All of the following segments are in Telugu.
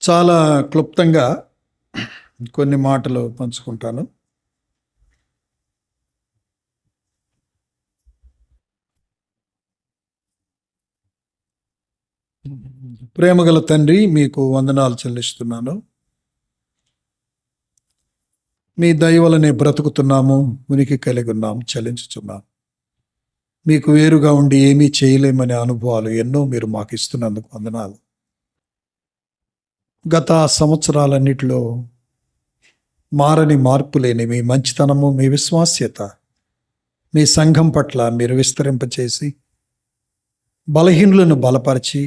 చాలా క్లుప్తంగా కొన్ని మాటలు పంచుకుంటాను. ప్రేమగల తండ్రి, మీకు వందనాలు చెల్లిస్తున్నాను. మీ దయ వలనే బ్రతుకుతున్నాము, ఉనికి కలిగి ఉన్నాము, చలించుచున్నాము. మీకు వేరుగా ఉండి ఏమీ చేయలేమనే అనుభవాలు ఎన్నో మీరు మాకు ఇస్తున్నందుకు వందనాలు. గత సంవత్సరాలన్నిటిలో మారని మార్పు లేని మీ మంచితనము, మీ విశ్వాస్యత, మీ సంఘం పట్ల మీరు విస్తరింపచేసి బలహీనులను బలపరిచి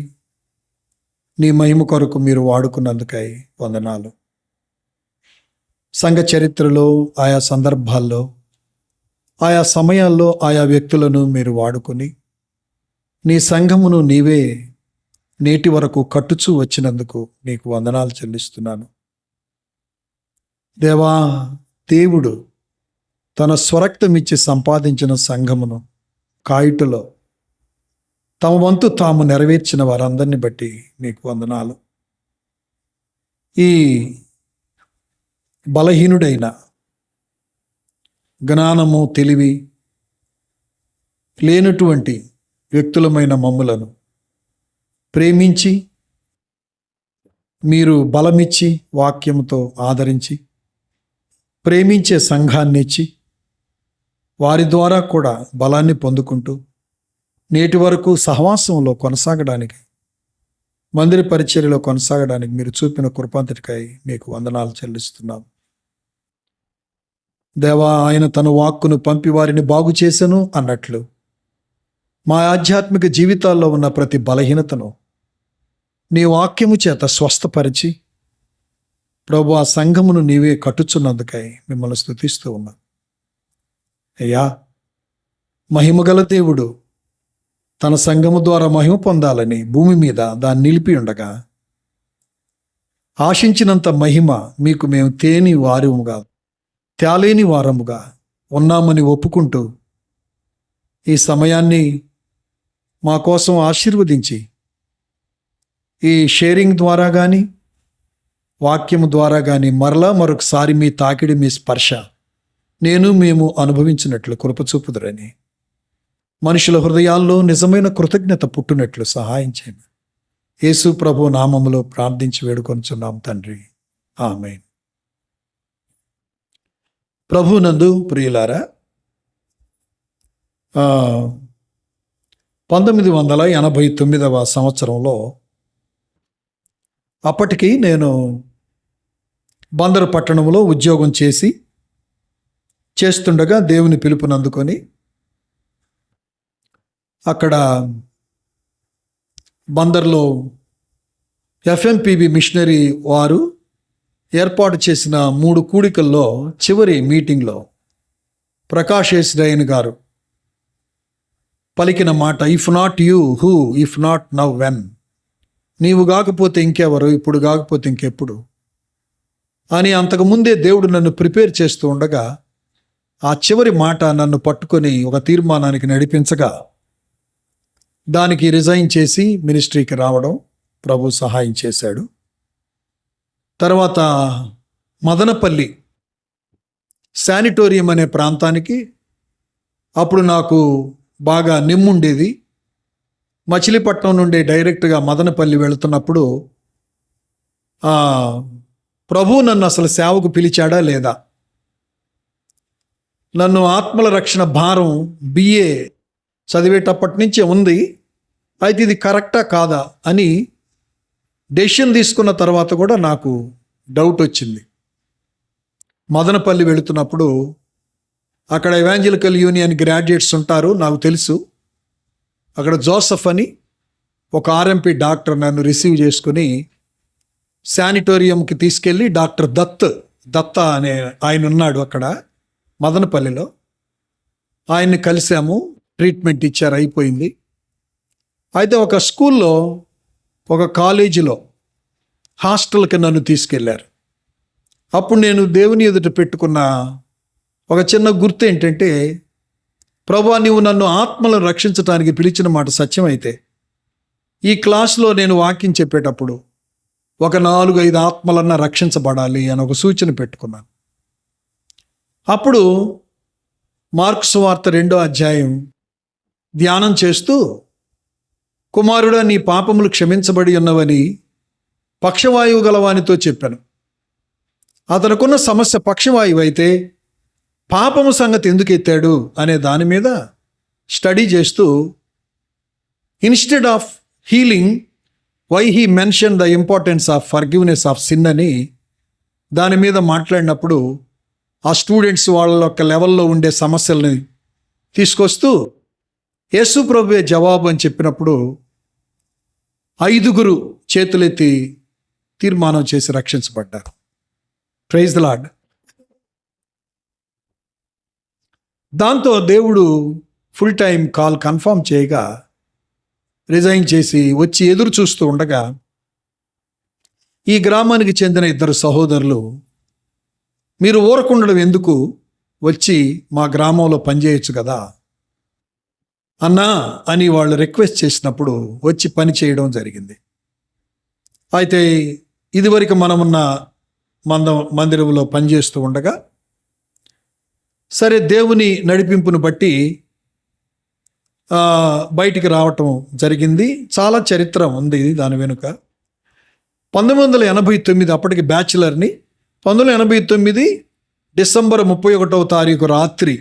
నీ మహిమ కొరకు మీరు వాడుకున్నందుకై వందనాలు. సంఘ చరిత్రలో ఆయా సందర్భాల్లో ఆయా సమయాల్లో ఆయా వ్యక్తులను మీరు వాడుకొని నీ సంఘమును నీవే నేటి వరకు కట్టుచూ వచ్చినందుకు నీకు వందనాలు చెల్లిస్తున్నాను. దేవా, దేవుడు తన స్వరక్తమిచ్చి సంపాదించిన సంఘమును కాయుటలో తమ వంతు తాము నెరవేర్చిన వారందరిని బట్టి నీకు వందనాలు. ఈ బలహీనుడైన, జ్ఞానము తెలివి లేనటువంటి వ్యక్తులమైన మమ్ములను ప్రేమించి మీరు బలమిచ్చి వాక్యముతో ఆదరించి ప్రేమించే సంఘాన్ని ఇచ్చి వారి ద్వారా కూడా బలాన్ని పొందుకుంటూ నేటి వరకు సహవాసంలో కొనసాగడానికి, మందిర పరిచర్యలో కొనసాగడానికి మీరు చూపిన కృపాంతటికై మీకు వందనాలు చెల్లిస్తున్నాం. దేవా, ఆయన తన వాక్కును పంపి వారిని బాగు చేసెను అన్నట్లు మా ఆధ్యాత్మిక జీవితాల్లో ఉన్న ప్రతి బలహీనతను నీ వాక్యము చేత స్వస్థపరిచి ప్రభు ఆ సంఘమును నీవే కట్టుచున్నందుకై మిమ్మల్ని స్తుతిస్తూ ఉన్నా. అయ్యా, మహిమగల దేవుడు తన సంఘము ద్వారా మహిమ పొందాలని భూమి మీద దాన్ని నిలిపి ఉండగా ఆశించినంత మహిమ మీకు మేము తేలేని వారముగా ఉన్నామని ఒప్పుకుంటూ ఈ సమయాన్ని మా కోసం ఆశీర్వదించి ఈ షేరింగ్ ద్వారా కానీ వాక్యము ద్వారా కానీ మరలా మరొకసారి మీ తాకిడి, మీ స్పర్శ మేము అనుభవించినట్లు కృపచూపుదురని, మనుషుల హృదయాల్లో నిజమైన కృతజ్ఞత పుట్టినట్లు సహాయం చేయండి. యేసు ప్రభు నామములో ప్రార్థించి వేడుకొనుచున్నాం తండ్రి, ఆమేన్. ప్రభునందు ప్రియులారా, 1989వ సంవత్సరంలో అప్పటికి నేను బందరు పట్టణంలో ఉద్యోగం చేస్తుండగా దేవుని పిలుపునందుకొని అక్కడ బందర్లో ఎఫ్ఎంపిబి మిషనరీ వారు ఏర్పాటు చేసిన 3 కూడికల్లో చివరి మీటింగ్లో ప్రకాష్ ఎస్డైన్ గారు పలికిన మాట, if not you who, if not now when, నీవు కాకపోతే ఇంకెవరు, ఇప్పుడు కాకపోతే ఇంకెప్పుడు అని అంతకుముందే దేవుడు నన్ను ప్రిపేర్ చేస్తూ ఉండగా ఆ చివరి మాట నన్ను పట్టుకొని ఒక తీర్మానానికి నడిపించగా దానికి రిజైన్ చేసి మినిస్ట్రీకి రావడం ప్రభు సహాయం చేశాడు. తర్వాత మదనపల్లి శానిటోరియం అనే ప్రాంతానికి అప్పుడు నాకు బాగా నిమ్ముండేది. మచిలీపట్నం నుండి డైరెక్ట్గా మదనపల్లి వెళుతున్నప్పుడు ప్రభు నన్ను అసలు సేవకు పిలిచాడా లేదా, నన్ను ఆత్మల రక్షణ భారం బిఏ చదివేటప్పటి నుంచే ఉంది, అయితే ఇది కరెక్టా కాదా అని డెసిషన్ తీసుకున్న తర్వాత కూడా నాకు డౌట్ వచ్చింది. మదనపల్లి వెళుతున్నప్పుడు అక్కడ ఎవాంజలికల్ యూనియన్ గ్రాడ్యుయేట్స్ ఉంటారు, నాకు తెలుసు. అక్కడ జోసఫ్ అని ఒక ఆర్ఎంపీ డాక్టర్ నన్ను రిసీవ్ చేసుకుని శానిటోరియంకి తీసుకెళ్ళి డాక్టర్ దత్త అనే ఆయన ఉన్నాడు అక్కడ మదనపల్లిలో. ఆయన్ని కలిసాము, ట్రీట్మెంట్ ఇచ్చారు, అయిపోయింది. అయితే ఒక స్కూల్లో, ఒక కాలేజీలో హాస్టల్కి నన్ను తీసుకెళ్లారు. అప్పుడు నేను దేవుని ఎదుట పెట్టుకున్న ఒక చిన్న గుర్తు ఏంటంటే, ప్రభువా, నీవు నన్ను ఆత్మలను రక్షించడానికి పిలిచిన మాట సత్యమైతే ఈ క్లాస్లో నేను వాక్యం చెప్పేటప్పుడు ఒక 4-5 ఆత్మలన్నా రక్షించబడాలి అని ఒక సూచన పెట్టుకున్నాను. అప్పుడు మార్కు సువార్త 2వ అధ్యాయం ధ్యానం చేస్తూ, కుమారుడా, నీ పాపములు క్షమించబడి ఉన్నవని పక్షవాయువు గలవానితో చెప్పాను. అతనుకున్న సమస్య పక్షవాయువు అయితే పాపము సంగతి ఎందుకు ఎత్తాడు అనే దాని మీద స్టడీ చేస్తూ, instead of healing why he mention the importance of forgiveness of sin అని దాని మీద మాట్లాడినప్పుడు ఆ స్టూడెంట్స్ వాళ్ళ యొక్క లెవెల్లో ఉండే సమస్యల్ని తీసుకొస్తూ యేసు ప్రభువే జవాబు అని చెప్పినప్పుడు 5 చేతులెత్తి తీర్మానం చేసి రక్షించబడ్డారు. Praise the lord. దాంతో దేవుడు ఫుల్ టైం కాల్ కన్ఫర్మ్ చేయగా రిజైన్ చేసి వచ్చి ఎదురు చూస్తూ ఉండగా ఈ గ్రామానికి చెందిన 2 సహోదరులు, మీరు ఊరకుండడం ఎందుకు, వచ్చి మా గ్రామంలో పనిచేయచ్చు కదా అన్నా అని వాళ్ళు రిక్వెస్ట్ చేసినప్పుడు వచ్చి పని చేయడం జరిగింది. అయితే ఇదివరకు మనమున్న మందిరంలో పనిచేస్తూ ఉండగా సరే దేవుని నడిపింపును బట్టి బయటికి రావటం జరిగింది. చాలా చరిత్ర ఉంది దాని వెనుక. 1989 అప్పటికి బ్యాచులర్ని. 1989 డిసెంబర్ 31వ తారీఖు రాత్రి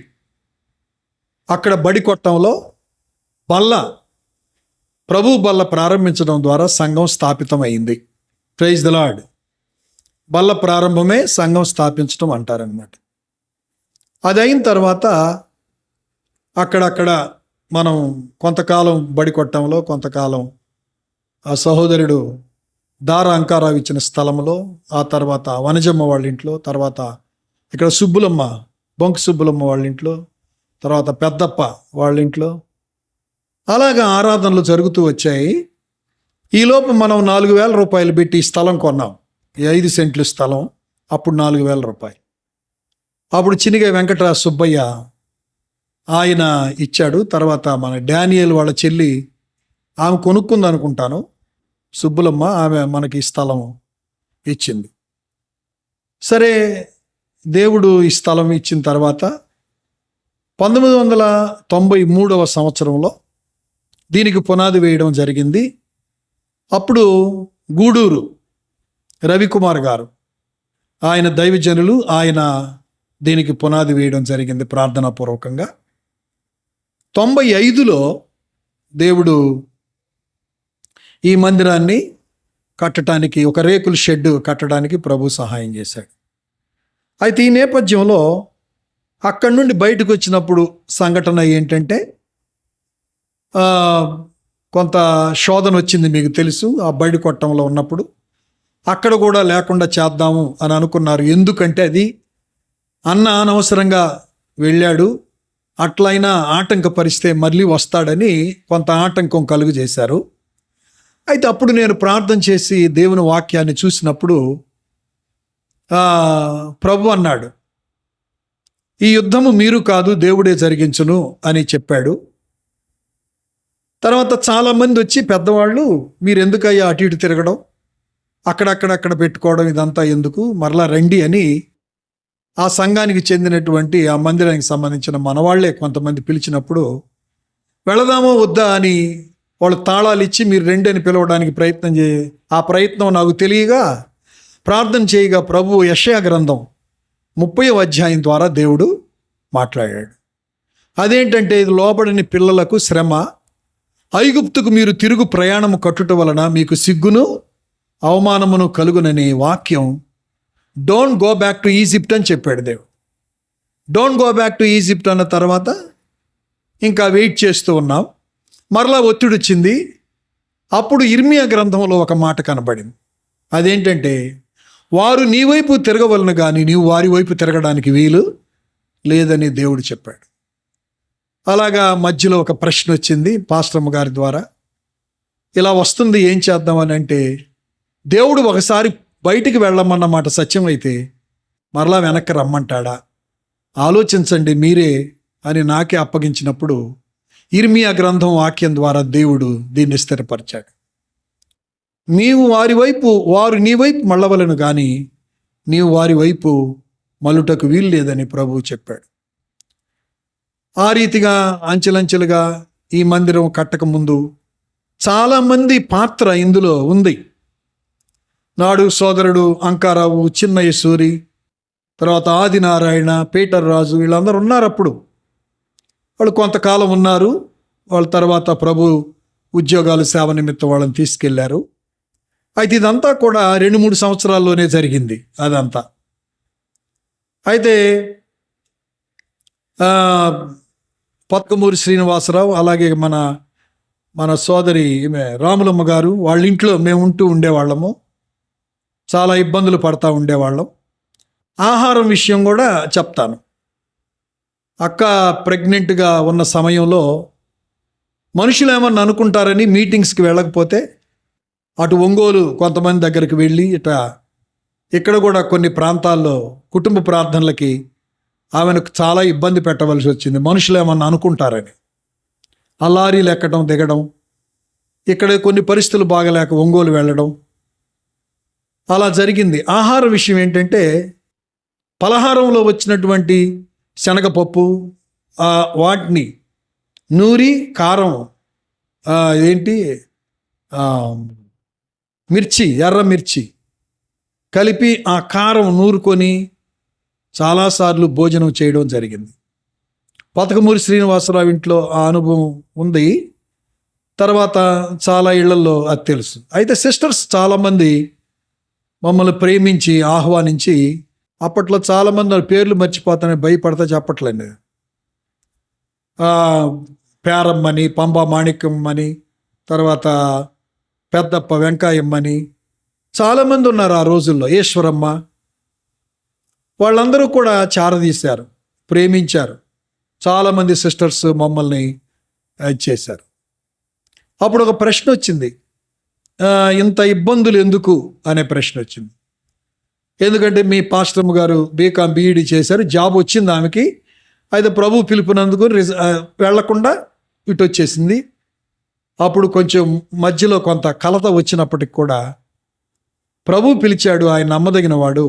అక్కడ బడి కొట్టంలో ప్రభు బల్ల ప్రారంభించడం ద్వారా సంఘం స్థాపితమైంది. Praise the lord. బల్ల ప్రారంభమే సంఘం స్థాపించడం అంటారనమాట. అది అయిన తర్వాత అక్కడక్కడ మనం కొంతకాలం బడి కొట్టంలో, కొంతకాలం ఆ సహోదరుడు దార అంకారావు ఇచ్చిన స్థలంలో, ఆ తర్వాత వనజమ్మ వాళ్ళ ఇంట్లో, తర్వాత ఇక్కడ సుబ్బులమ్మ, బొంకు సుబ్బులమ్మ వాళ్ళ ఇంట్లో, తర్వాత పెద్దప్ప వాళ్ళ ఇంట్లో అలాగా ఆరాధనలు జరుగుతూ వచ్చాయి. ఈలోపు మనం 4,000 రూపాయలు పెట్టి స్థలం కొన్నాం. 5 సెంట్లు స్థలం, అప్పుడు 4,000 రూపాయలు. అప్పుడు చినిగే వెంకటరాజ సుబ్బయ్య ఆయన ఇచ్చాడు. తర్వాత మన డానియల్ వాళ్ళ చెల్లి ఆమె కొనుక్కుంది అనుకుంటాను, సుబ్బులమ్మ, ఆమె మనకి ఈ స్థలం ఇచ్చింది. సరే, దేవుడు ఈ స్థలం ఇచ్చిన తర్వాత 1993వ సంవత్సరంలో దీనికి పునాది వేయడం జరిగింది. అప్పుడు గూడూరు రవికుమార్ గారు, ఆయన దైవజనులు, ఆయన దీనికి పునాది వేయడం జరిగింది ప్రార్థనాపూర్వకంగా. 95లో దేవుడు ఈ మందిరాన్ని కట్టడానికి, ఒక రేకుల షెడ్ కట్టడానికి ప్రభు సహాయం చేశాడు. అయితే ఈ నేపథ్యంలో అక్కడి నుండి బయటకు వచ్చినప్పుడు సంఘటన ఏంటంటే, కొంత శోధన వచ్చింది, మీకు తెలుసు. ఆ బయట కొట్టంలో ఉన్నప్పుడు అక్కడ కూడా లేకుండా చేద్దాము అని అనుకున్నారు. ఎందుకంటే అది అన్న అనవసరంగా వెళ్ళాడు, అట్లయినా ఆటంకపరిస్తే మళ్ళీ వస్తాడని కొంత ఆటంకం కలుగు చేశారు. అయితే అప్పుడు నేను ప్రార్థన చేసి దేవుని వాక్యాన్ని చూసినప్పుడు ప్రభు అన్నాడు, ఈ యుద్ధము మీరు కాదు, దేవుడే జరిగించును అని చెప్పాడు. తర్వాత చాలామంది వచ్చి పెద్దవాళ్ళు, మీరు ఎందుకయ్యా అటు ఇటు తిరగడం, అక్కడక్కడ పెట్టుకోవడం, ఇదంతా ఎందుకు, మరలా రండి అని ఆ సంఘానికి చెందినటువంటి, ఆ మందిరానికి సంబంధించిన మనవాళ్లే కొంతమంది పిలిచినప్పుడు వెళదామో వద్దా అని వాళ్ళు తాళాలు ఇచ్చి మీరు రండి అని పిలవడానికి ఆ ప్రయత్నం నాకు తెలియగా ప్రార్థన చేయగా ప్రభు యెషయా గ్రంథం 30వ అధ్యాయం ద్వారా దేవుడు మాట్లాడాడు. అదేంటంటే, ఇది లోబడిన పిల్లలకు శ్రమ, ఐగుప్తుకు మీరు తిరుగు ప్రయాణము కట్టుట వలన మీకు సిగ్గును అవమానమును కలుగుననే వాక్యం. Don't go back to Egypt అని చెప్పాడు దేవుడు. Don't go back to Egypt అన్న తర్వాత ఇంకా వెయిట్ చేస్తూ ఉన్నాం. మరలా ఒత్తిడి వచ్చింది. అప్పుడు ఇర్మియా గ్రంథంలో ఒక మాట కనబడింది. అదేంటంటే, వారు నీ వైపు తిరగవలను కానీ నీవు వారి వైపు తిరగడానికి వీలు లేదని దేవుడు చెప్పాడు. అలాగా మధ్యలో ఒక ప్రశ్న వచ్చింది పాస్టర్మ్మ గారి ద్వారా, ఇలా వస్తుంది ఏం చేద్దామని అంటే, దేవుడు ఒకసారి బయటికి వెళ్ళమన్నమాట సత్యం అయితే మరలా వెనక్కి రమ్మంటాడా, ఆలోచించండి మీరే అని నాకే అప్పగించినప్పుడు ఇర్మియా గ్రంథం వాక్యం ద్వారా దేవుడు దీన్ని స్థిరపరిచాడు. నీవు వారి వైపు, వారు నీ వైపు మళ్ళవలను కానీ నీవు వారి వైపు మలుటకు వీలు లేదని ప్రభువు చెప్పాడు. ఆ రీతిగా అంచెలంచెలుగా ఈ మందిరం కట్టక ముందు చాలామంది పాత్ర ఇందులో ఉంది. నాడు సోదరుడు అంకారావు, చిన్నయ్య సూరి, తర్వాత ఆదినారాయణ, పీటర్ రాజు, వీళ్ళందరూ ఉన్నారు. అప్పుడు వాళ్ళు కొంతకాలం ఉన్నారు. వాళ్ళ తర్వాత ప్రభు ఉద్యోగాలు, సేవ నిమిత్తం వాళ్ళని తీసుకెళ్లారు. అయితే ఇదంతా కూడా 2-3 సంవత్సరాల్లోనే జరిగింది అదంతా. అయితే పత్కమూరి శ్రీనివాసరావు, అలాగే మన సోదరి రాములమ్మ గారు వాళ్ళ ఇంట్లో మేము ఉండేవాళ్ళము. చాలా ఇబ్బందులు పడతా ఉండేవాళ్ళం. ఆహారం విషయం కూడా చెప్తాను. అక్క ప్రెగ్నెంట్గా ఉన్న సమయంలో మనుషులు ఏమన్నా అనుకుంటారని మీటింగ్స్కి వెళ్ళకపోతే అటు ఒంగోలు కొంతమంది దగ్గరికి వెళ్ళి ఇక్కడ కూడా కొన్ని ప్రాంతాల్లో కుటుంబ ప్రార్థనలకి ఆమెను చాలా ఇబ్బంది పెట్టవలసి వచ్చింది. మనుషులు ఏమన్నా అనుకుంటారని ఆ లారీలు ఎక్కడం దిగడం, ఇక్కడ కొన్ని పరిస్థితులు బాగలేక ఒంగోలు వెళ్ళడం అలా జరిగింది. ఆహార విషయం ఏంటంటే పలహారంలో వచ్చినటువంటి శనగపప్పు వాటిని నూరి కారం మిర్చి, ఎర్ర మిర్చి కలిపి ఆ కారం నూరుకొని చాలాసార్లు భోజనం చేయడం జరిగింది. పతకమూరి శ్రీనివాసరావు ఇంట్లో ఆ అనుభవం ఉంది. తర్వాత చాలా ఇళ్లలో అది తెలుసు. అయితే సిస్టర్స్ చాలామంది మమ్మల్ని ప్రేమించి ఆహ్వానించి, అప్పట్లో చాలామంది వాళ్ళ పేర్లు మర్చిపోతానని భయపడతా చెప్పట్లేదు. పేరమ్మని, పంబా మాణిక్యమ్మని, తర్వాత పెద్దప్ప వెంకాయమ్మని చాలామంది ఉన్నారు ఆ రోజుల్లో. ఈశ్వరమ్మ, వాళ్ళందరూ కూడా చారదీశారు, ప్రేమించారు. చాలామంది సిస్టర్స్ మమ్మల్ని చేశారు. అప్పుడు ఒక ప్రశ్న వచ్చింది, ఇంత ఇబ్బందులు ఎందుకు అనే ప్రశ్న వచ్చింది. ఎందుకంటే మీ పాస్టర్మ గారు బీకామ్ బీఈడి చేశారు, జాబ్ వచ్చింది ఆమెకి. అయితే ప్రభు పిలుపునందుకు వెళ్లకుండా ఇటు వచ్చేసింది. అప్పుడు కొంచెం మధ్యలో కొంత కలత వచ్చినప్పటికి కూడా ప్రభు పిలిచాడు, ఆయన నమ్మదగిన వాడు,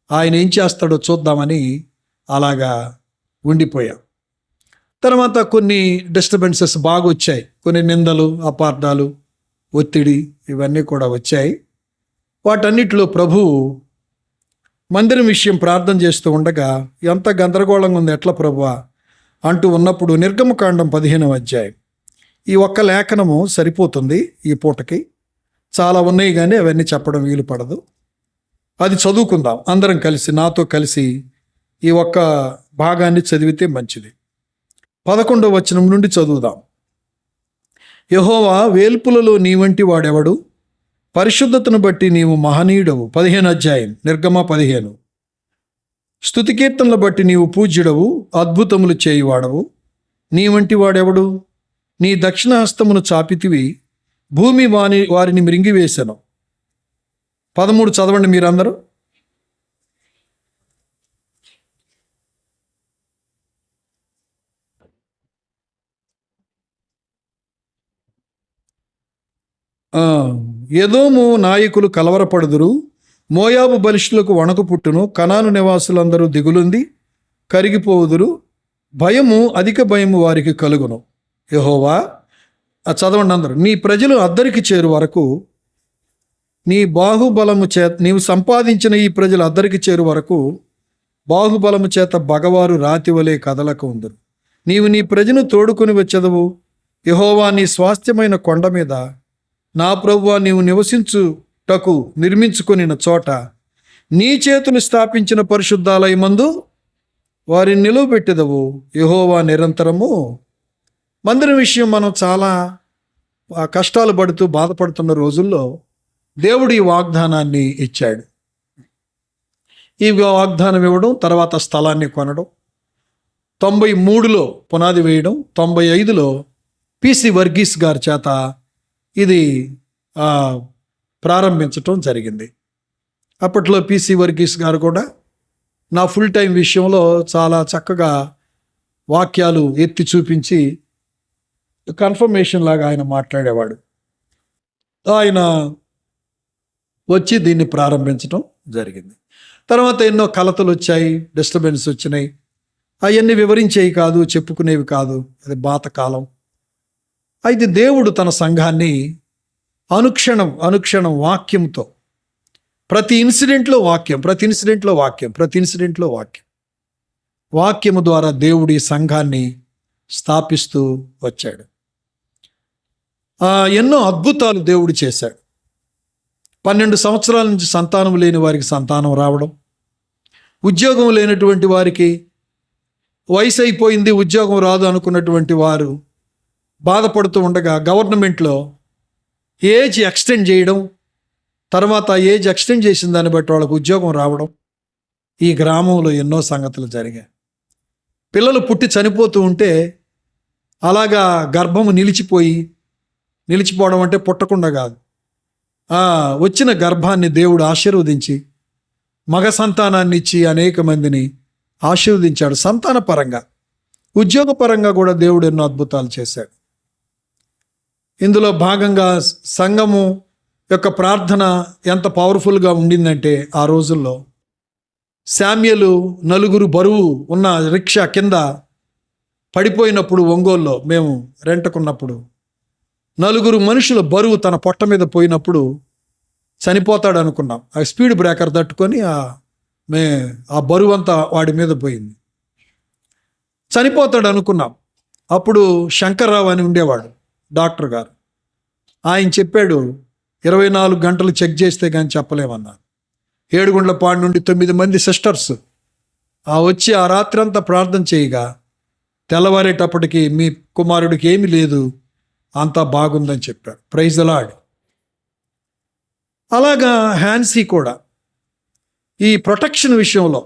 ఆయన ఏం చేస్తాడో చూద్దామని అలాగా ఉండిపోయాం. తర్వాత కొన్ని డిస్టర్బెన్సెస్ బాగా వచ్చాయి. కొన్ని నిందలు, అపార్థాలు, ఒత్తిడి ఇవన్నీ కూడా వచ్చాయి. వాటన్నిటిలో ప్రభు మందిరం విషయం ప్రార్థన చేస్తూ ఉండగా ఎంత గందరగోళంగా ఉంది, ఎట్లా ప్రభువా అంటూ ఉన్నప్పుడు నిర్గమకాండం 15వ అధ్యాయం, ఈ ఒక్క లేఖనము సరిపోతుంది ఈ పూటకి. చాలా ఉన్నాయి కానీ అవన్నీ చెప్పడం వీలు పడదు. అది చదువుకుందాం అందరం కలిసి, నాతో కలిసి ఈ ఒక్క భాగాన్ని చదివితే మంచిది. 11వ వచనం నుండి చదువుదాం. యెహోవా, వేల్పులలో నీ వంటి వాడెవడు? పరిశుద్ధతను బట్టి నీవు మహనీయుడవు. 15వ అధ్యాయం నిర్గమ 15. స్తుతి కీర్తనలు బట్టి నీవు పూజ్యుడవు, అద్భుతములు చేయువాడవు. నీ వంటి వాడెవడు? నీ దక్షిణ హస్తమును చాపితివి, భూమి వారిని మృంగివేశను. 13 చదవండి మీరందరూ. ఎదోము నాయకులు కలవరపడుదురు, మోయాబు బలిష్ఠులకు వణకు పుట్టును, కనాను నివాసులందరూ దిగులుంది కరిగిపోవుదురు, భయము, అధిక భయము వారికి కలుగును. యెహోవా, చదవండి అందరూ. నీ ప్రజలు అద్దరికి చేరు వరకు, నీ బాహుబలము చేత నీవు సంపాదించిన ఈ ప్రజలు అద్దరికి చేరు వరకు బాహుబలము చేత బగవారు రాతి వలె కదలకు ఉందరు. నీవు నీ ప్రజను తోడుకొని వచ్చెదవు. యెహోవా, నీ స్వాస్థ్యమైన కొండ మీద నా ప్రభువా, నీవు నివసించుటకు నిర్మించుకొనిన చోట నీ చేతులు స్థాపించిన పరిశుద్ధాలయమందు వారిని నిలువబెట్టెదవు. యెహోవా నిరంతరము. మందిరం విషయం మనం చాలా కష్టాలు పడుతూ బాధపడుతున్న రోజుల్లో దేవుడు ఈ వాగ్దానాన్ని ఇచ్చాడు. ఈ వాగ్దానం ఇవ్వడం, తర్వాత స్థలాన్ని కొనడం, 93లో పునాది వేయడం, 95లో పిసి వర్గీస్ గారి చేత ఇది ప్రారంభించటం జరిగింది. అప్పట్లో పిసి వర్గీస్ గారు కూడా నా ఫుల్ టైం విషయంలో చాలా చక్కగా వాక్యాలు ఎత్తి చూపించి కన్ఫర్మేషన్ లాగా ఆయన మాట్లాడేవాడు. ఆయన వచ్చి దీన్ని ప్రారంభించడం జరిగింది. తర్వాత ఎన్నో కలతలు వచ్చాయి, డిస్టర్బెన్స్ వచ్చినాయి. అవన్నీ వివరించేవి కాదు, చెప్పుకునేవి కాదు, అది పాతకాలం. అయితే దేవుడు తన సంఘాన్ని అనుక్షణం అనుక్షణం వాక్యంతో, ప్రతి ఇన్సిడెంట్లో వాక్యం, ప్రతి ఇన్సిడెంట్లో వాక్యం, ప్రతి ఇన్సిడెంట్లో వాక్యం, వాక్యము ద్వారా దేవుడి సంఘాన్ని స్థాపిస్తూ వచ్చాడు. ఎన్నో అద్భుతాలు దేవుడు చేశాడు. 12 సంవత్సరాల నుంచి సంతానం లేని వారికి సంతానం రావడం, ఉద్యోగం లేనటువంటి వారికి వయసు అయిపోయింది, ఉద్యోగం రాదు అనుకున్నటువంటి వారు బాధపడుతూ ఉండగా గవర్నమెంట్లో ఏజ్ ఎక్స్టెండ్ చేయడం, తర్వాత ఏజ్ ఎక్స్టెండ్ చేసిన దాన్ని బట్టి వాళ్ళకు ఉద్యోగం రావడం, ఈ గ్రామంలో ఎన్నో సంగతులు జరిగాయి. పిల్లలు పుట్టి చనిపోతూ ఉంటే అలాగా గర్భము నిలిచిపోవడం అంటే పుట్టకుండా కాదు, వచ్చిన గర్భాన్ని దేవుడు ఆశీర్వదించి మగ సంతానాన్ని ఇచ్చి అనేక మందిని ఆశీర్వదించాడు. సంతాన పరంగా, ఉద్యోగ పరంగా కూడా దేవుడు ఎన్నో అద్భుతాలు చేశాడు. ఇందులో భాగంగా సంఘము యొక్క ప్రార్థన ఎంత పవర్ఫుల్గా ఉండిందంటే, ఆ రోజుల్లో శామ్యలు 4 బరువు ఉన్న రిక్షా కింద పడిపోయినప్పుడు, ఒంగోలులో మేము రెంటకున్నప్పుడు 4 మనుషుల బరువు తన పొట్ట మీద పోయినప్పుడు చనిపోతాడు అనుకున్నాం. ఆ స్పీడ్ బ్రేకర్ తట్టుకొని ఆ బరువు అంతా వాడి మీద పోయింది, చనిపోతాడు అనుకున్నాం. అప్పుడు శంకర్రావు అని ఉండేవాడు డాక్టర్ గారు. ఆయన చెప్పాడు, 24 గంటలు చెక్ చేస్తే కానీ చెప్పలేమన్నారు. ఏడుగుండ్లపాడు నుండి 9 మంది సిస్టర్స్ వచ్చి ఆ రాత్రి అంతా ప్రార్థన చేయగా తెల్లవారేటప్పటికి మీ కుమారుడికి ఏమీ లేదు, అంతా బాగుందని చెప్పాడు. Praise the lord. అలాగా హ్యాన్సీ కూడా ఈ ప్రొటెక్షన్ విషయంలో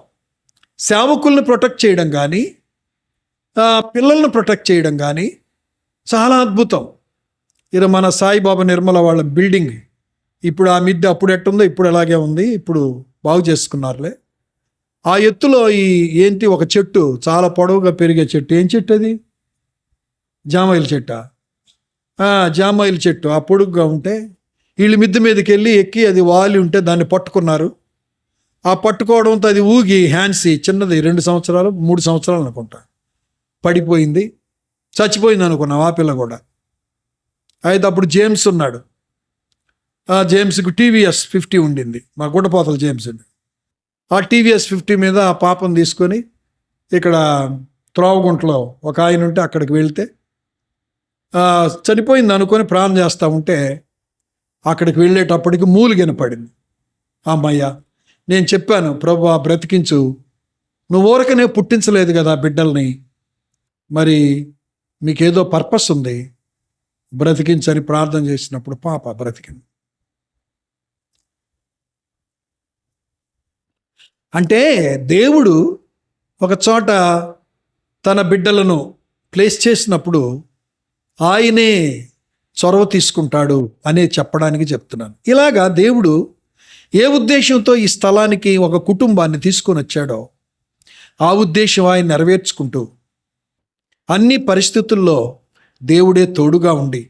సేవకుల్ని ప్రొటెక్ట్ చేయడం కానీ, పిల్లల్ని ప్రొటెక్ట్ చేయడం కానీ చాలా అద్భుతం. ఇది మన సాయిబాబా నిర్మల వాళ్ళ బిల్డింగ్, ఇప్పుడు ఆ మిద్దె అప్పుడు ఎట్టుందో ఇప్పుడు అలాగే ఉంది, ఇప్పుడు బాగు చేసుకున్నారులే. ఆ ఎత్తులో ఏంటి ఒక చెట్టు, చాలా పొడవుగా పెరిగే చెట్టు. ఏం చెట్టు అది? జామాయిల చెట్టా? జామాయిల చెట్టు. ఆ పొడుగుగా ఉంటే వీళ్ళు మిద్దె మీదకి వెళ్ళి ఎక్కి అది వాలి ఉంటే దాన్ని పట్టుకున్నారు. ఆ పట్టుకోవడంతో అది ఊగి హ్యాన్సీ చిన్నది 2 సంవత్సరాలు 3 సంవత్సరాలు అనుకుంటా పడిపోయింది, చచ్చిపోయింది అనుకున్నాం ఆ పిల్ల కూడా. అయితే అప్పుడు జేమ్స్ ఉన్నాడు. ఆ జేమ్స్కి TVS 50 ఉండింది, మా గుడ్డపోతల జేమ్స్ అండి. ఆ TVS 50 మీద ఆ పాపను తీసుకొని ఇక్కడ త్రోవగుంటలో ఒక ఆయన ఉంటే అక్కడికి వెళ్తే చనిపోయింది అనుకొని ప్రాణం చేస్తూ ఉంటే అక్కడికి వెళ్ళేటప్పటికి మూలిగిన పడింది. అమ్మయ్య, నేను చెప్పాను, ప్రభువా బ్రతికించు, నువ్వు ఊరకనే పుట్టించలేదు కదా బిడ్డల్ని, మరి మీకేదో పర్పస్ ఉంది, బ్రతికించని ప్రార్థన చేసినప్పుడు పాప బ్రతికింది. అంటే దేవుడు ఒక చోట తన బిడ్డలను ప్లేస్ చేసినప్పుడు ఆయనే చొరవ తీసుకుంటాడు అనే చెప్పడానికి చెప్తున్నాను. ఇలాగా దేవుడు ఏ ఉద్దేశంతో ఈ స్థలానికి ఒక కుటుంబాన్ని తీసుకొని వచ్చాడో ఆ ఉద్దేశం ఆయన నెరవేర్చుకుంటూ అన్ని పరిస్థితుల్లో దేవుడే తోడుగా ఉండి,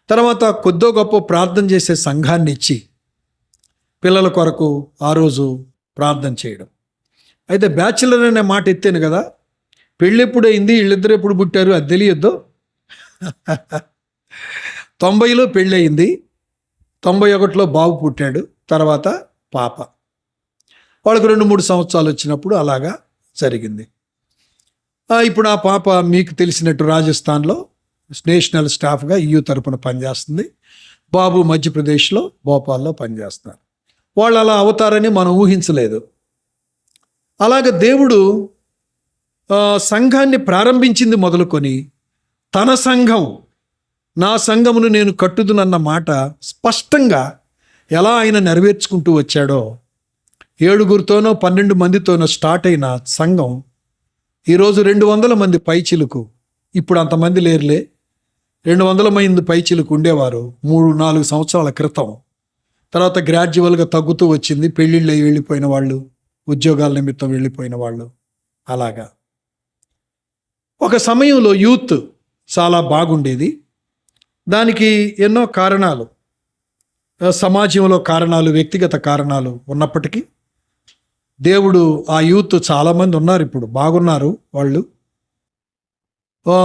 తర్వాత కొద్దో గొప్ప ప్రార్థన చేసే సంఘాన్ని ఇచ్చి పిల్లల కొరకు ఆ రోజు ప్రార్థన చేయడం. అయితే బ్యాచులర్ అనే మాట ఎత్తాను కదా, పెళ్ళి ఎప్పుడైంది, వీళ్ళిద్దరు ఎప్పుడు పుట్టారు అది తెలియద్దు. 90లో పెళ్ళి అయింది, 91లో బాబు పుట్టాడు, తర్వాత పాప. వాళ్ళకు 2-3 సంవత్సరాలు వచ్చినప్పుడు అలాగా జరిగింది. ఇప్పుడు ఆ పాప మీకు తెలిసినట్టు రాజస్థాన్లో నేషనల్ స్టాఫ్గా EU తరపున పనిచేస్తుంది. బాబు మధ్యప్రదేశ్లో భోపాల్లో పనిచేస్తున్నారు. వాళ్ళు అలా అవుతారని మనం ఊహించలేదు. అలాగ దేవుడు సంఘాన్ని ప్రారంభించింది మొదలుకొని తన సంఘం, నా సంఘమును నేను కట్టుదునన్న మాట స్పష్టంగా ఎలా ఆయన నెరవేర్చుకుంటూ వచ్చాడో, 7గురితోనో 12 మందితోనో స్టార్ట్ అయిన సంఘం ఈరోజు 200 మంది పైచిలుకు. ఇప్పుడు అంతమంది లేరులే, 200 మంది పైచిలుకు ఉండేవారు 3-4 సంవత్సరాల క్రితం. తర్వాత గ్రాడ్యువల్గా తగ్గుతూ వచ్చింది. పెళ్ళిళ్ళు వెళ్ళిపోయిన వాళ్ళు, ఉద్యోగాల నిమిత్తం వెళ్ళిపోయిన వాళ్ళు, అలాగా. ఒక సమయంలో యూత్ చాలా బాగుండేది. దానికి ఎన్నో కారణాలు. సమాజంలో కారణాలు, వ్యక్తిగత కారణాలు ఉన్నప్పటికీ దేవుడు ఆ యూత్ చాలామంది ఉన్నారు, ఇప్పుడు బాగున్నారు వాళ్ళు. ఆ,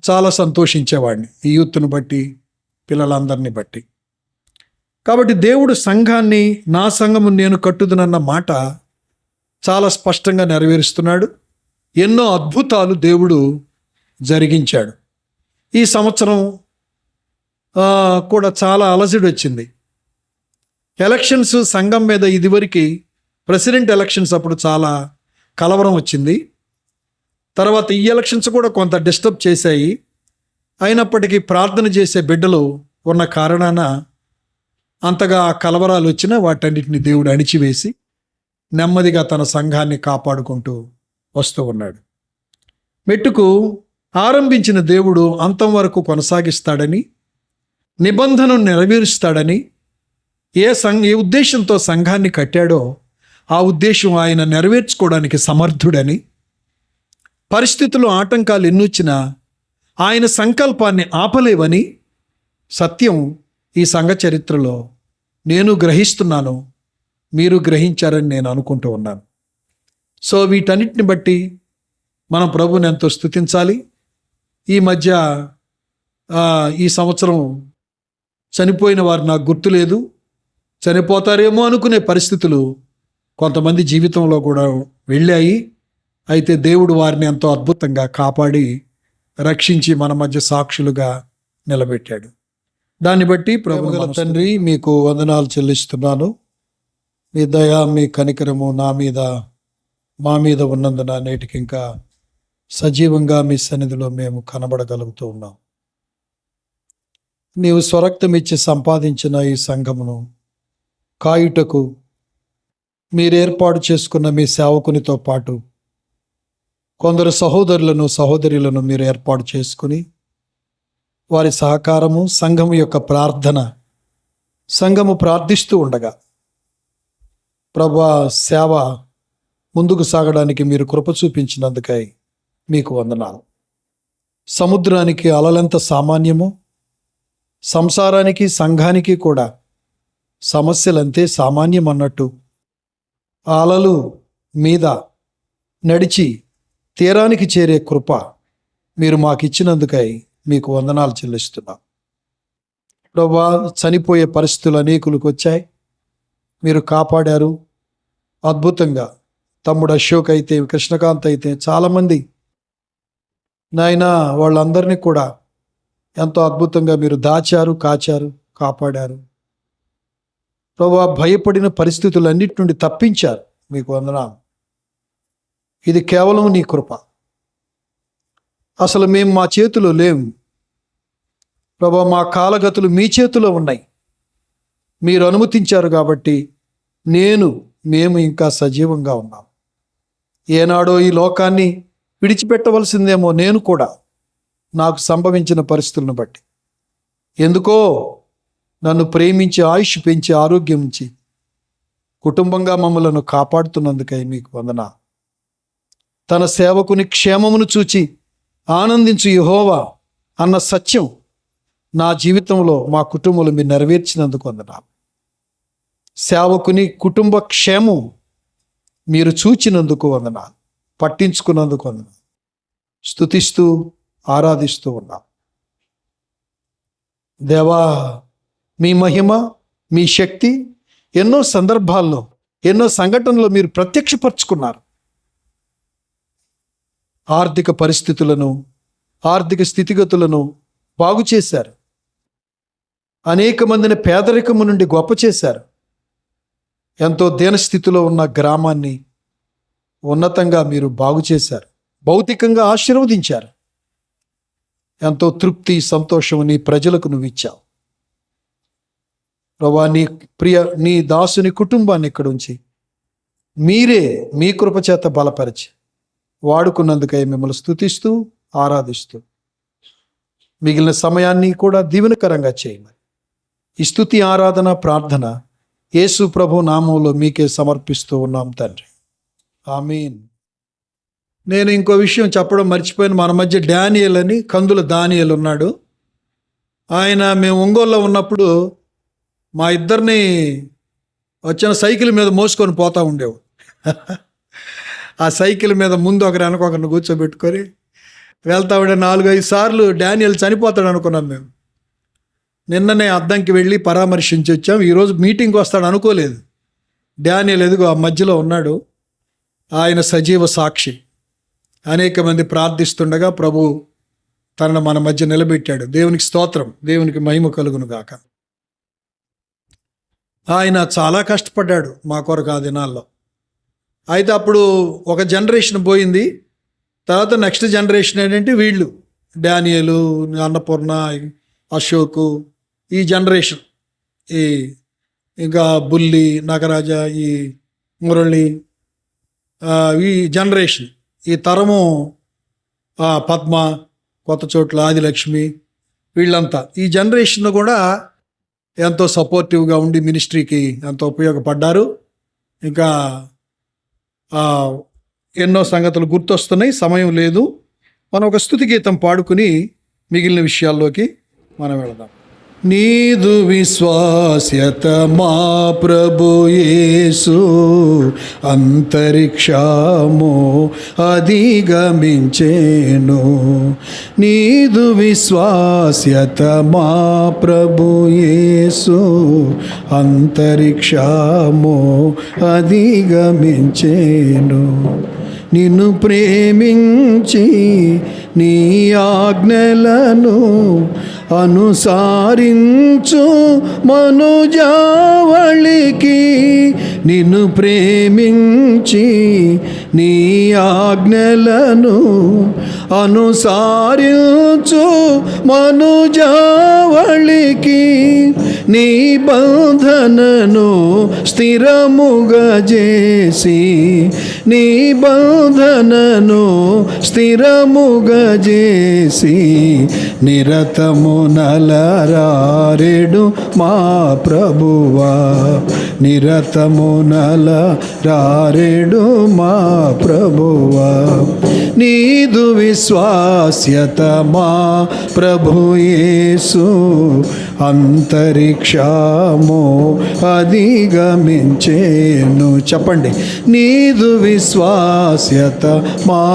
చాలా సంతోషించేవాడిని ఈ యూత్ను బట్టి, పిల్లలందరినీ బట్టి. కాబట్టి దేవుడు సంఘాన్ని, నా సంఘము నేను కట్టుదునన్న మాట చాలా స్పష్టంగా నెరవేరుస్తున్నాడు. ఎన్నో అద్భుతాలు దేవుడు జరిగించాడు. ఈ సంవత్సరం కూడా చాలా అలజడి వచ్చింది. ఎలక్షన్స్ సంఘం మీద ఇదివరకు ప్రెసిడెంట్ ఎలక్షన్స్ అప్పుడు చాలా కలవరం వచ్చింది. తర్వాత ఈ ఎలక్షన్స్ కూడా కొంత డిస్టర్బ్ చేశాయి. అయినప్పటికీ ప్రార్థన చేసే బిడ్డలు ఉన్న కారణాన అంతగా కలవరాలు వచ్చినా వాటన్నిటిని దేవుడు అణిచివేసి నెమ్మదిగా తన సంఘాన్ని కాపాడుకుంటూ వస్తూ ఉన్నాడు. మెట్టుకు ఆరంభించిన దేవుడు అంతం వరకు కొనసాగిస్తాడని, నిబంధనను నెరవేరుస్తాడని, ఏ ఉద్దేశంతో సంఘాన్ని కట్టాడో ఆ ఉద్దేశం ఆయన నెరవేర్చుకోవడానికి సమర్థుడని, పరిస్థితులు ఆటంకాలు ఎన్నొచ్చినా ఆయన సంకల్పాన్ని ఆపలేవని సత్యం ఈ సంఘ చరిత్రలో నేను గ్రహిస్తున్నాను, మీరు గ్రహించారని నేను అనుకుంటూ ఉన్నాను. సో వీటన్నిటిని బట్టి మనం ప్రభువుని ఎంతో స్తుతించాలి. ఈ మధ్య ఈ సంవత్సరం చనిపోయిన వారు నాకు గుర్తులేదు, చనిపోతారేమో అనుకునే పరిస్థితులు కొంతమంది జీవితంలో కూడా వెళ్ళాయి. అయితే దేవుడు వారిని ఎంతో అద్భుతంగా కాపాడి రక్షించి మన మధ్య సాక్షులుగా నిలబెట్టాడు. దాన్ని బట్టి ప్రభుగల తండ్రి మీకు వందనాలు చెల్లిస్తున్నాను. మీ దయ, మీ కనికరము నా మీద, మా మీద ఉన్నందున నేటికి ఇంకా సజీవంగా మీ సన్నిధిలో మేము కనబడగలుగుతూ ఉన్నాం. నీవు స్వరక్తం ఇచ్చి సంపాదించిన ఈ సంఘమును కాయుటకు మీరు ఏర్పాటు చేసుకున్న మీ సేవకునితో పాటు కొందరు సహోదరులను, సహోదరులను మీరు ఏర్పాటు చేసుకుని వారి సహకారము, సంఘము యొక్క ప్రార్థన, సంఘము ప్రార్థిస్తూ ఉండగా ప్రభువా సేవ ముందుకు సాగడానికి మీరు కృప చూపించినందుకై మీకు వందనాలు. సముద్రానికి అలలెంత సామాన్యమో సంసారానికి, సంఘానికి కూడా సమస్యలంతే సామాన్యం అన్నట్టు ఆ అలలు మీద నడిచి తీరానికి చేరే కృప మీరు మాకు ఇచ్చినందుకై మీకు వందనాలు చెల్లిస్తున్నాం. ప్రభువా చనిపోయే పరిస్థితులు అనేకులకు వచ్చాయి, మీరు కాపాడారు అద్భుతంగా. తమ్ముడు అశోక్ అయితే, కృష్ణకాంత్ అయితే చాలామంది నాయన, వాళ్ళందరినీ కూడా ఎంతో అద్భుతంగా మీరు దాచారు, కాచారు, కాపాడారు. ప్రభువా భయపడిన పరిస్థితులన్నిటి నుండి తప్పించారు, మీకు వందనాలు. ఇది కేవలం నీ కృప. అసలు మేము మా చేతిలో లేము ప్రభువా, మా కాలగతులు మీ చేతిలో ఉన్నాయి. మీరు అనుమతించారు కాబట్టి మేము ఇంకా సజీవంగా ఉన్నాం. ఏనాడో ఈ లోకాన్ని విడిచిపెట్టవలసిందేమో నేను కూడా, నాకు సంభవించిన పరిస్థితులను బట్టి. ఎందుకో నన్ను ప్రేమించి, ఆయుష్ పెంచి, ఆరోగ్యం ఇచ్చి, కుటుంబంగా మమ్మలను కాపాడుతున్నందుకై మీకు వందనా. తన సేవకుని క్షేమమును చూచి ఆనందించు యెహోవా అన్న సత్యం నా జీవితంలో, మా కుటుంబంలో మీరు నెరవేర్చినందుకు వందనాలు. సేవకుని కుటుంబ క్షేమం మీరు చూచినందుకు వందనాలు, పట్టించుకున్నందుకు వందనాలు. స్తుతిస్తూ ఆరాధిస్తూ ఉన్నాం. దేవా, మీ మహిమ, మీ శక్తి ఎన్నో సందర్భాల్లో, ఎన్నో సంఘటనలో మీరు ప్రత్యక్షపరుచుకున్నారు. ఆర్థిక పరిస్థితులను, ఆర్థిక స్థితిగతులను బాగు చేశారు. అనేక మందిని పేదరికము నుండి గొప్ప చేశారు. ఎంతో దీనస్థితిలో ఉన్న గ్రామాన్ని ఉన్నతంగా మీరు బాగు చేశారు. భౌతికంగా ఆశీర్వదించారు. ఎంతో తృప్తి, సంతోషం నీ ప్రజలకు నువ్వు ఇచ్చావు. ప్రభా, నీ దాసుని కుటుంబాన్ని ఇక్కడ ఉంచి మీరే మీ కృపచేత బలపరిచి వాడుకున్నందుకై మిమ్మల్ని స్తుతిస్తూ ఆరాధిస్తూ మిగిలిన సమయాన్ని కూడా దీవెనకరంగా చేయమని ఈ స్తుతి, ఆరాధన, ప్రార్థన యేసు ప్రభు నామంలో మీకే సమర్పిస్తూ ఉన్నాం తండ్రి. ఆమీన్. నేను ఇంకో విషయం చెప్పడం మర్చిపోయాను. మన మధ్య డానియల్ అని, కందుల దానియేల్ ఉన్నాడు. ఆయన మేము ఒంగోలులో ఉన్నప్పుడు మా ఇద్దరిని వచ్చిన సైకిల్ మీద మోసుకొని పోతూ ఉండేవు. ఆ సైకిల్ మీద ముందు ఒకరు వెనక ఒకరిని కూర్చోబెట్టుకొని వెళ్తా ఉండే 4-5 సార్లు డానియల్ చనిపోతాడు అనుకున్నాం మేము. నిన్ననే అద్దంకి వెళ్ళి పరామర్శించి వచ్చాం. ఈరోజు మీటింగ్కి వస్తాడు అనుకోలేదు. డానియల్ ఎదుగు ఆ మధ్యలో ఉన్నాడు. ఆయన సజీవ సాక్షి. అనేక మంది ప్రార్థిస్తుండగా ప్రభు తనను మన మధ్య నిలబెట్టాడు. దేవునికి స్తోత్రం, దేవునికి మహిమ కలుగును గాక. ఆయన చాలా కష్టపడ్డాడు మా కొరకు ఆ దినాల్లో. అయితే అప్పుడు ఒక జనరేషన్ పోయింది. తర్వాత నెక్స్ట్ జనరేషన్ ఏంటంటే వీళ్ళు డానియలు, అన్నపూర్ణ, అశోకు, ఈ జనరేషన్, ఈ ఇంకా బుల్లి, నాగరాజ, ఈ మురళి, ఈ జనరేషన్, ఈ తరము, పద్మ, కొత్త చోట్ల ఆదిలక్ష్మి, వీళ్ళంతా ఈ జనరేషన్ కూడా ఎంతో సపోర్టివ్గా ఉండి మినిస్ట్రీకి ఎంతో ఉపయోగపడ్డారు. ఇంకా ఎన్నో సంగతులు గుర్తొస్తున్నాయి, సమయం లేదు. మనం ఒక స్తుతి గీతం పాడుకుని మిగిలిన విషయాల్లోకి మనం వెళదాం. నీదు విశ్వాస్యత మా ప్రభు యేసు అంతరిక్షము అధిగమించేను. నీదు విశ్వాస్యత మా ప్రభు యేసు అంతరిక్షము అధిగమించేను. నిన్ను ప్రేమించి నీ ఆజ్ఞలను అనుసారించు మనుజావళికి, నిన్ను ప్రేమించి నీ ఆజ్ఞలను అనుసారించు మనుజావళికి, నీ బంధనను స్థిరముగా చేసి, నీ బంధనను స్థిరముగా చేసి, నిరతము నలరారెడు మా ప్రభువా, నిరతము నలరారెడు మా ప్రభువా. నీదు విశ్వాస్యత మా ప్రభు యేసు అంతరిక్షము అధిగమించేను. చెప్పండి. నీదు విశ్వాస్యత మా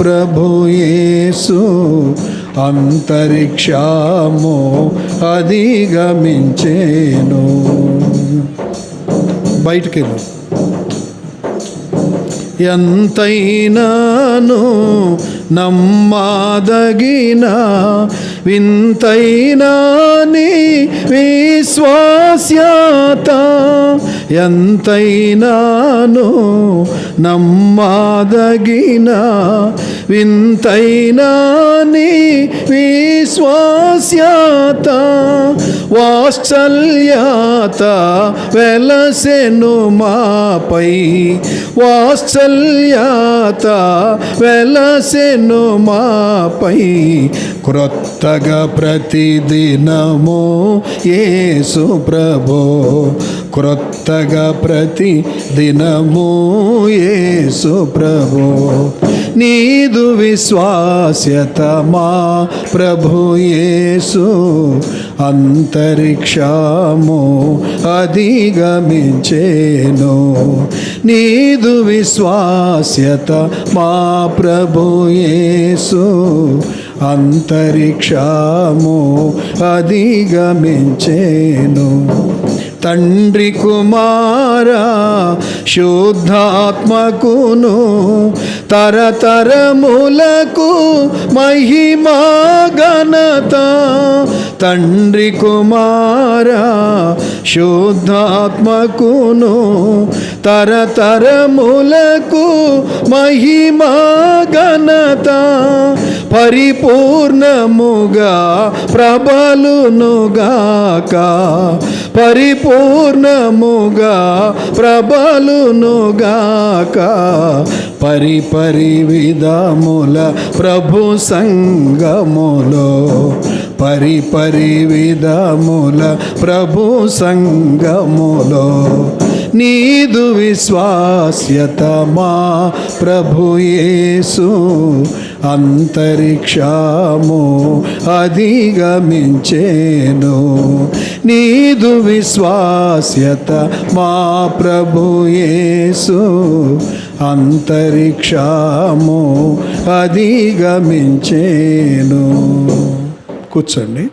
ప్రభు యేసు అంతరిక్షము అధిగమించేను. బయటకెళ్ళు. ఎంతైనాను నమ్మదగిన వింతైనా నీ విశ్వాస్యత, ఎంతైనాను నమ్మదగిన వింతైనా నీ విశ్వాస్యత, వాత్సల్యత వెలసెను మాపై, వాత్సల్యత వెలసెను మాపై, క్రొత్తగా ప్రతిదినము యేసు ప్రభో, క్రొత్తగా ప్రతి దినము యేసు ప్రభో. నీదు విశ్వాస్యత మా ప్రభు యేసు అంతరిక్షము అధిగమించేను. నీదు విశ్వాస్యత మా ప్రభు యేసు అంతరిక్షము అధిగమించేను. తండ్రి కుమారా శుద్ధాత్మకును తరతరములకు మహిమా ఘనత, తండ్రి కుమారా శుద్ధాత్మకును తరతరములకు మహిమా ఘనత, పరిపూర్ణముగా ప్రబలునుగాక, పరిపూర్ణముగా ప్రబలునుగాక, పరిపరి విధముల ప్రభు సంగములో, పరిపరి విధముల ప్రభు సంగములో. నీదు విశ్వాస్యత మా ప్రభు యేసు అంతరిక్షము అధిగమించేను. నీదు విశ్వాస్యత మా ప్రభు యేసు అంతరిక్షము అధిగమించేను. కూర్చోండి.